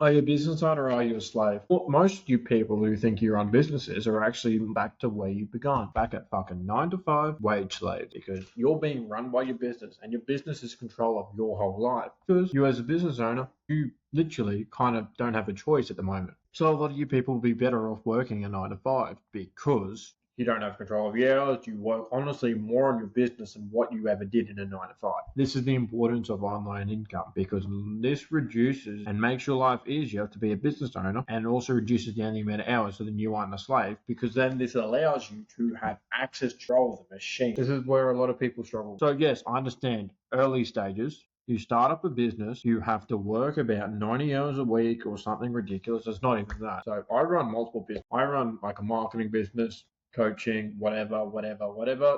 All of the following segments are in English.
Are you a business owner or are you a slave? Well, most of you people who think you run businesses are actually back to where you began, back at fucking 9 to 5 wage slave, because you're being run by your business and your business is control of your whole life. Because you as a business owner, you literally kind of don't have a choice at the moment. So a lot of you people will be better off working a 9 to 5 because you don't have control of your hours. You work honestly more on your business than what you ever did in a 9 to 5. This is the importance of online income because this reduces and makes your life easier to be a business owner and also reduces down the amount of hours so then you aren't a slave because then this allows you to have access to control of the machine. This is where a lot of people struggle. So yes, I understand early stages. You start up a business, you have to work about 90 hours a week or something ridiculous. It's not even that. So I run multiple businesses. I run like a marketing business, coaching, whatever,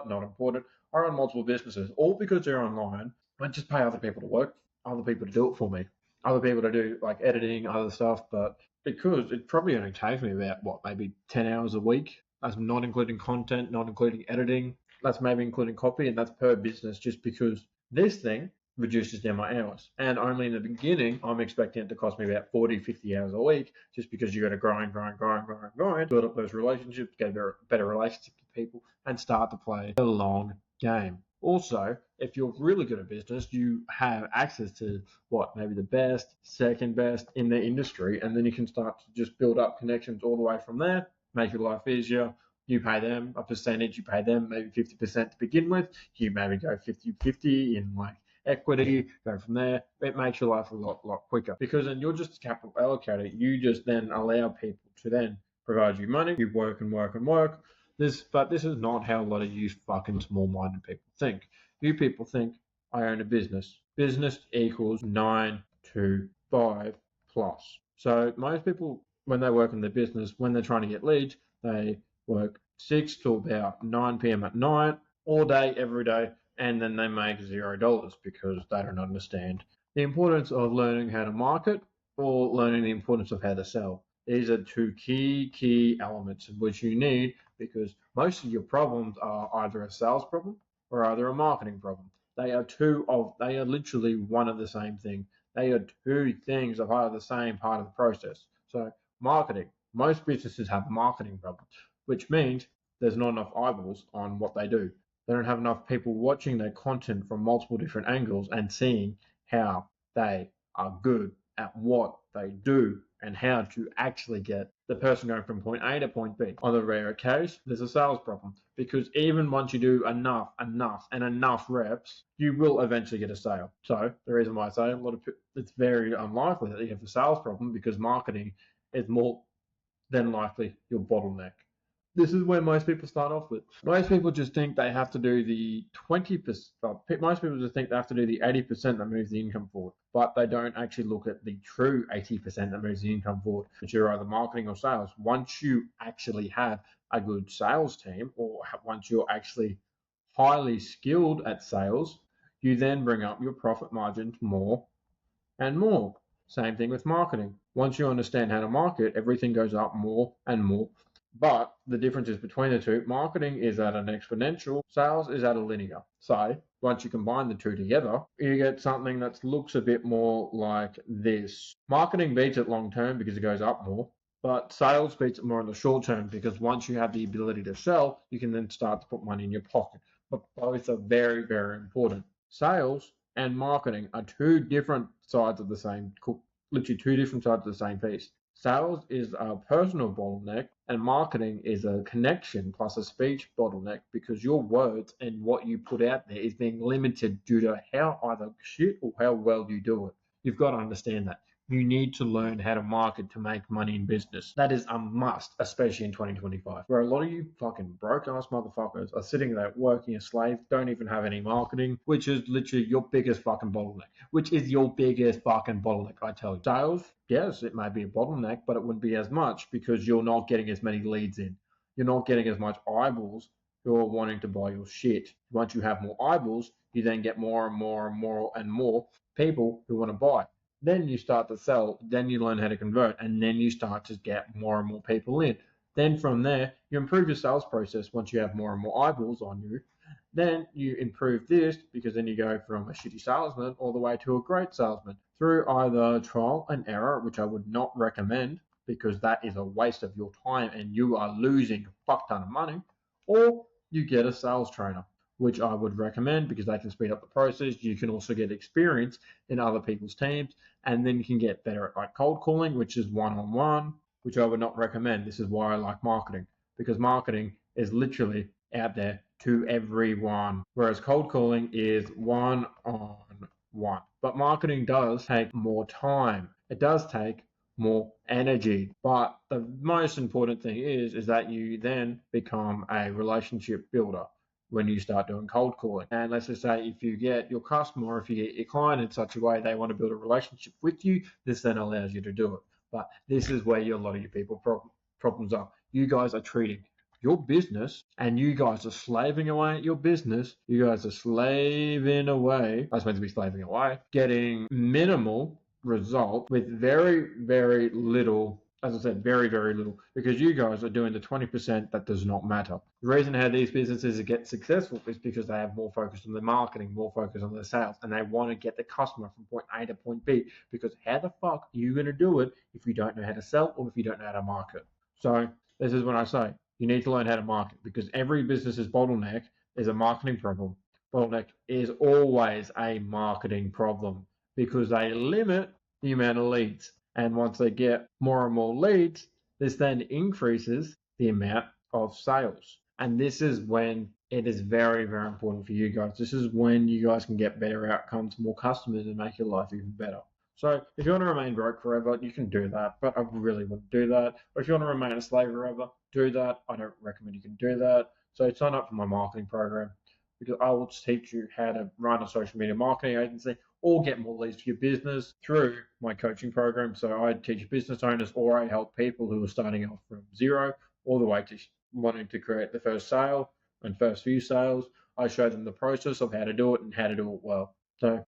not important. I run multiple businesses, all because they're online. I just pay other people to work, other people to do it for me, other people to do like editing, other stuff. But because it probably only takes me about maybe 10 hours a week. That's not including content, not including editing. That's maybe including copy, and that's per business just because this thing reduces down my hours. And only in the beginning, I'm expecting it to cost me about 40, 50 hours a week just because you got to grind, build up those relationships, get a better relationship with people, and start to play the long game. Also, if you're really good at business, you have access to maybe the best, second best in the industry, and then you can start to just build up connections all the way from there, make your life easier. You pay them a percentage, you pay them maybe 50% to begin with. You maybe go 50-50 in like equity, go from there. It makes your life a lot quicker because then you're just a capital allocator. You just then allow people to then provide you money. You work and work and work. But this is not how a lot of you fucking small-minded people think. You people think I own a business. Business equals 9 to 5 plus. So most people, when they work in their business, when they're trying to get leads, they work 6 to about 9 p.m. at night, all day, every day, and then they make $0 because they don't understand the importance of learning how to market or learning the importance of how to sell. These are two key elements which you need because most of your problems are either a sales problem or either a marketing problem. They are literally one of the same thing. They are two things of part of the same part of the process. So marketing, most businesses have marketing problems, which means there's not enough eyeballs on what they do. They don't have enough people watching their content from multiple different angles and seeing how they are good at what they do and how to actually get the person going from point A to point B. On the rare case, there's a sales problem because even once you do enough reps, you will eventually get a sale. So the reason why I say it's very unlikely that you have a sales problem because marketing is more than likely your bottleneck. This is where most people start off with. Most people just think they have to do the 20%. Most people just think they have to do the 80% that moves the income forward, but they don't actually look at the true 80% that moves the income forward, which are either marketing or sales. Once you actually have a good sales team, or once you're actually highly skilled at sales, you then bring up your profit margins more and more. Same thing with marketing. Once you understand how to market, everything goes up more and more. But the difference is between the two. Marketing is at an exponential, sales is at a linear. So once you combine the two together, you get something that looks a bit more like this. Marketing beats it long term because it goes up more, but sales beats it more in the short term because once you have the ability to sell, you can then start to put money in your pocket. But both are very important. Sales and marketing are two different sides of the same, literally two different sides of the same piece. Sales is a personal bottleneck, and marketing is a connection plus a speech bottleneck because your words and what you put out there is being limited due to how either shit or how well you do it. You've got to understand that. You need to learn how to market to make money in business. That is a must, especially in 2025, where a lot of you fucking broke ass motherfuckers are sitting there working as slaves, don't even have any marketing, which is literally your biggest fucking bottleneck. I tell you. Sales, yes, it may be a bottleneck, but it wouldn't be as much because you're not getting as many leads in. You're not getting as much eyeballs who are wanting to buy your shit. Once you have more eyeballs, you then get more and more people who want to buy. Then you start to sell, then you learn how to convert, and then you start to get more and more people in. Then from there, you improve your sales process once you have more and more eyeballs on you. Then you improve this because then you go from a shitty salesman all the way to a great salesman through either trial and error, which I would not recommend because that is a waste of your time and you are losing a fuck ton of money, or you get a sales trainer, which I would recommend because they can speed up the process. You can also get experience in other people's teams, and then you can get better at like cold calling, which is one-on-one, which I would not recommend. This is why I like marketing, because marketing is literally out there to everyone, whereas cold calling is one-on-one. But marketing does take more time. It does take more energy. But the most important thing is that you then become a relationship builder when you start doing cold calling. And let's just say if you get your customer, if you get your client in such a way they want to build a relationship with you, this then allows you to do it. But this is where a lot of your people problems are. You guys are treating your business and you guys are slaving away at your business. You guys are slaving away. I was meant to be slaving away, getting minimal result with very, very little, as I said, very, very little, because you guys are doing the 20% that does not matter. The reason how these businesses get successful is because they have more focus on their marketing, more focus on their sales, and they want to get the customer from point A to point B, because how the fuck are you going to do it if you don't know how to sell or if you don't know how to market? So this is when I say you need to learn how to market, because every business's bottleneck is a marketing problem. Bottleneck is always a marketing problem because they limit the amount of leads. And once they get more and more leads, this then increases the amount of sales. And this is when it is very, very important for you guys. This is when you guys can get better outcomes, more customers, and make your life even better. So if you want to remain broke forever, you can do that, but I really wouldn't do that. Or if you want to remain a slave forever, do that. I don't recommend you can do that. So sign up for my marketing program because I will teach you how to run a social media marketing agency or get more leads for your business through my coaching program. So I teach business owners or I help people who are starting off from zero all the way to wanting to create the first sale and first few sales. I show them the process of how to do it and how to do it well. So